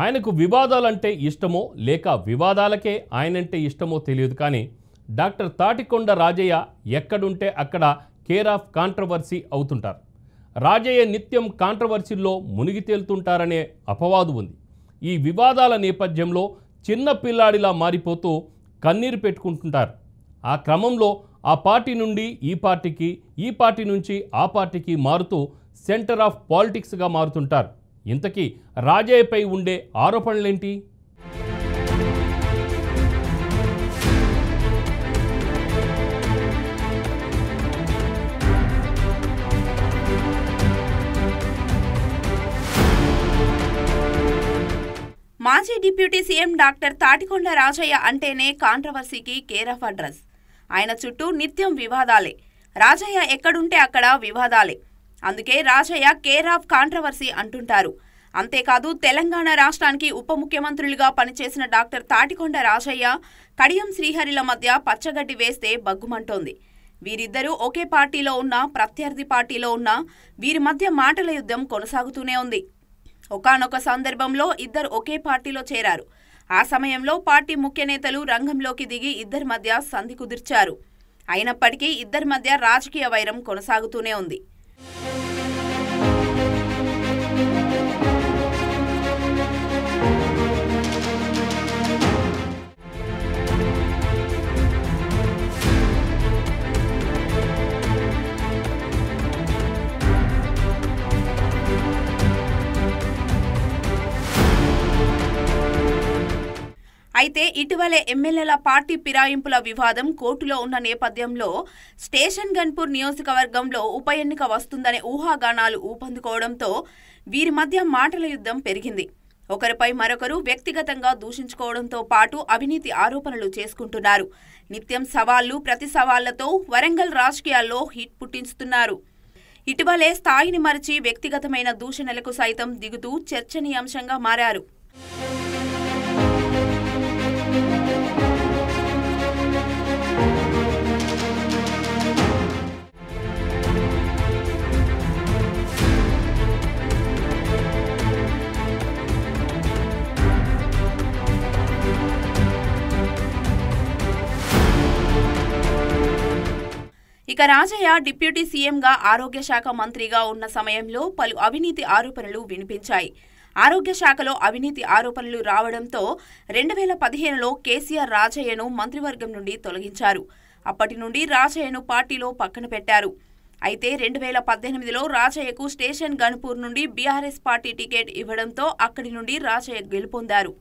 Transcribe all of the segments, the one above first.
ఆయనకు వివాదాలంటే ఇష్టమో లేక వివాదాలకే ఆయనంటే ఇష్టమో తెలియదు కానీ డాక్టర్ తాటికొండ రాజయ్య ఎక్కడుంటే అక్కడ కేర్ ఆఫ్ కాంట్రవర్సీ అవుతుంటారు. రాజయ్య నిత్యం కాంట్రవర్సీల్లో మునిగి తేలుతుంటారనే అపవాదు ఉంది. ఈ వివాదాల నేపథ్యంలో చిన్న పిల్లాడిలా మారిపోతూ కన్నీరు పెట్టుకుంటుంటారు. ఆ క్రమంలో ఆ పార్టీ నుండి ఈ పార్టీకి, ఈ పార్టీ నుంచి ఆ పార్టీకి మారుతూ సెంటర్ ఆఫ్ పాలిటిక్స్గా మారుతుంటారు. ఇంతకీ రాజయ్యపై ఉండే ఆరోపణలేంటి? మాజీ deputy CM doctor Tatikonda Rajaiah అంటేనే కాంట్రవర్సీకి కేర్ ఆఫ్ అడ్రస్. ఆయన చుట్టూ నిత్యం వివాదాలే. రాజయ్య ఎక్కడుంటే అక్కడ వివాదాలే. అందుకే రాజయ్య కేర్ ఆఫ్ కాంట్రవర్సీ అంటుంటారు. అంతేకాదు తెలంగాణ రాష్ట్రానికి ఉప ముఖ్యమంత్రులుగా పనిచేసిన డాక్టర్ తాటికొండ రాజయ్య, కడియం శ్రీహరిల మధ్య పచ్చగడ్డి వేస్తే బగ్గుమంటోంది. వీరిద్దరూ ఒకే పార్టీలో ఉన్నా, ప్రత్యర్థి పార్టీలో ఉన్నా వీరి మధ్య మాటల యుద్ధం కొనసాగుతూనే ఉంది. ఒకానొక సందర్భంలో ఇద్దరు ఒకే పార్టీలో చేరారు. ఆ సమయంలో పార్టీ ముఖ్య నేతలు రంగంలోకి దిగి ఇద్దరి మధ్య సంధి కుదిర్చారు. అయినప్పటికీ ఇద్దరి మధ్య రాజకీయ వైరం కొనసాగుతూనే ఉంది. అయితే ఇటీవలే ఎమ్మెల్యేల పార్టీ ఫిరాయింపుల వివాదం కోర్టులో ఉన్న నేపథ్యంలో స్టేషన్ గన్పూర్ నియోజకవర్గంలో ఉప ఎన్నిక వస్తుందనే ఊహాగానాలు ఊపందుకోవడంతో వీరి మధ్య మాటల యుద్ధం పెరిగింది. ఒకరిపై మరొకరు వ్యక్తిగతంగా దూషించుకోవడంతో పాటు అవినీతి ఆరోపణలు చేసుకుంటున్నారు. నిత్యం సవాళ్లు, ప్రతి సవాళ్లతో వరంగల్ రాజకీయాల్లో హీట్ పుట్టిస్తున్నారు. ఇటీవలే స్థాయిని మరిచి వ్యక్తిగతమైన దూషణలకు సైతం దిగుతూ చర్చనీయాంశంగా మారారు. ఇక రాజయ్య డిప్యూటీ సీఎంగా ఆరోగ్య శాఖ మంత్రిగా ఉన్న సమయంలో పలు అవినీతి ఆరోపణలు వినిపించాయి. ఆరోగ్య శాఖలో అవినీతి ఆరోపణలు రావడంతో 2015లో కేసీఆర్ రాజయ్యను మంత్రివర్గం నుండి తొలగించారు. అప్పటి నుండి రాజయ్యను పార్టీలో పక్కన పెట్టారు. అయితే 2018లో రాజయ్యకు స్టేషన్ గన్పూర్ నుండి బీఆర్ఎస్ పార్టీ టికెట్ ఇవ్వడంతో అక్కడి నుండి రాజయ్య గెలుపొందారు.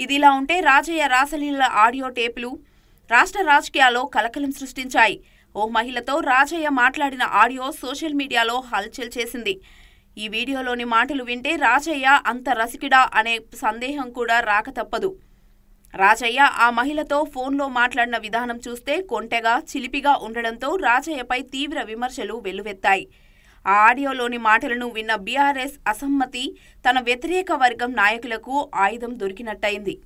ఇదిలా ఉంటే రాజయ్య రాసలీల ఆడియో టేపులు రాష్ట్ర రాజకీయాల్లో కలకలం సృష్టించాయి. ఓ మహిళతో రాజయ్య మాట్లాడిన ఆడియో సోషల్ మీడియాలో హల్చల్ చేసింది. ఈ వీడియోలోని మాటలు వింటే రాజయ్య అంత రసికిడా అనే సందేహం కూడా రాక తప్పదు. రాజయ్య ఆ మహిళతో ఫోన్లో మాట్లాడిన విధానం చూస్తే కొంటెగా, చిలిపిగా ఉండడంతో రాజయ్యపై తీవ్ర విమర్శలు వెల్లువెత్తాయి. ఆ ఆడియోలోని మాటలను విన్న బీఆర్ఎస్ అసమ్మతి, తన వ్యతిరేక వర్గం నాయకులకు ఆయుధం దొరికినట్టయింది.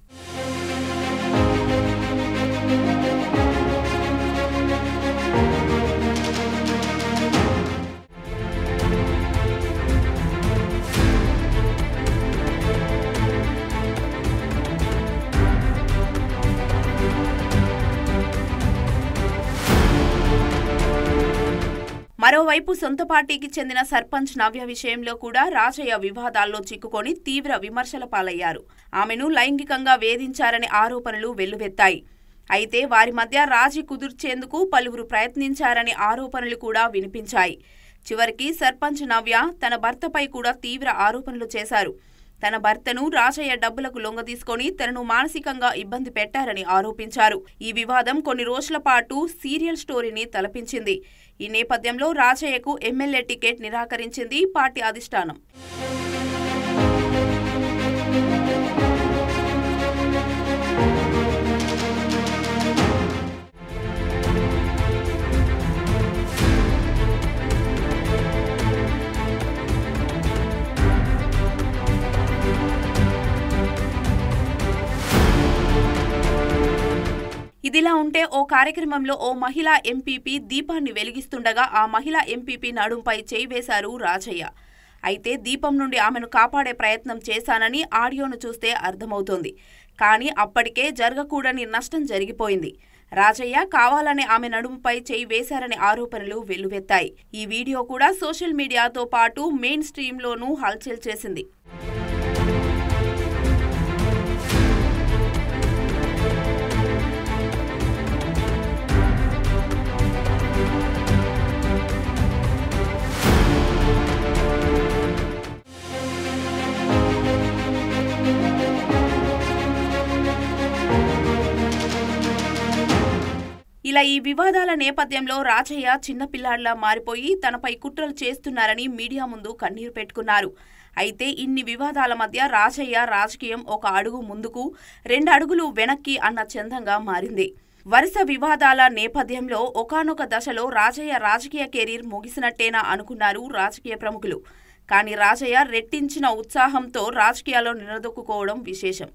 మరోవైపు సొంత పార్టీకి చెందిన సర్పంచ్ నవ్య విషయంలో కూడా రాజయ్య వివాదాల్లో చిక్కుకొని తీవ్ర విమర్శల పాలయ్యారు. ఆమెను లైంగికంగా వేధించారనే ఆరోపణలు వెల్లువెత్తాయి. అయితే వారి మధ్య రాజీ కుదుర్చేందుకు పలువురు ప్రయత్నించారనే ఆరోపణలు కూడా వినిపించాయి. చివరికి సర్పంచ్ నవ్య తన భర్తపై కూడా తీవ్ర ఆరోపణలు చేశారు. తన భర్తను రాజయ్య డబ్బులకు లొంగదీసుకొని తనను మానసికంగా ఇబ్బంది పెట్టారని ఆరోపించారు. ఈ వివాదం కొన్ని రోజుల పాటు సీరియల్ స్టోరీని తలపించింది. ఈ నేపథ్యంలో రాజయ్యకు ఎమ్మెల్యే టికెట్ నిరాకరించింది పార్టీ అధిష్టానం. ఇదిలా ఉంటే ఓ కార్యక్రమంలో ఓ మహిళా ఎంపీపీ దీపాన్ని వెలిగిస్తుండగా ఆ మహిళా ఎంపీపీ నడుంపై చేయి వేశారు రాజయ్య. అయితే దీపం నుండి ఆమెను కాపాడే ప్రయత్నం చేశానని ఆడియోను చూస్తే అర్థమవుతోంది. కానీ అప్పటికే జరగకూడని నష్టం జరిగిపోయింది. రాజయ్య కావాలనే ఆమె నడుముపై చేయి వేశారనే ఆరోపణలు వెల్లువెత్తాయి. ఈ వీడియో కూడా సోషల్ మీడియాతో పాటు మెయిన్ స్ట్రీమ్లోనూ హల్చల్ చేసింది. ఇలా ఈ వివాదాల నేపథ్యంలో రాజయ్య చిన్నపిల్లాడిలా మారిపోయి తనపై కుట్రలు చేస్తున్నారని మీడియా ముందు కన్నీరు పెట్టుకున్నారు. అయితే ఇన్ని వివాదాల మధ్య రాజయ్య రాజకీయం ఒక అడుగు ముందుకు 2 అడుగులు వెనక్కి అన్న చందంగా మారింది. వరుస వివాదాల నేపథ్యంలో ఒకానొక దశలో రాజయ్య రాజకీయ కెరీర్ ముగిసినట్టేనా అనుకున్నారు రాజకీయ ప్రముఖులు. కానీ రాజయ్య రెట్టించిన ఉత్సాహంతో రాజకీయాల్లో నిలదొక్కుకోవడం విశేషం.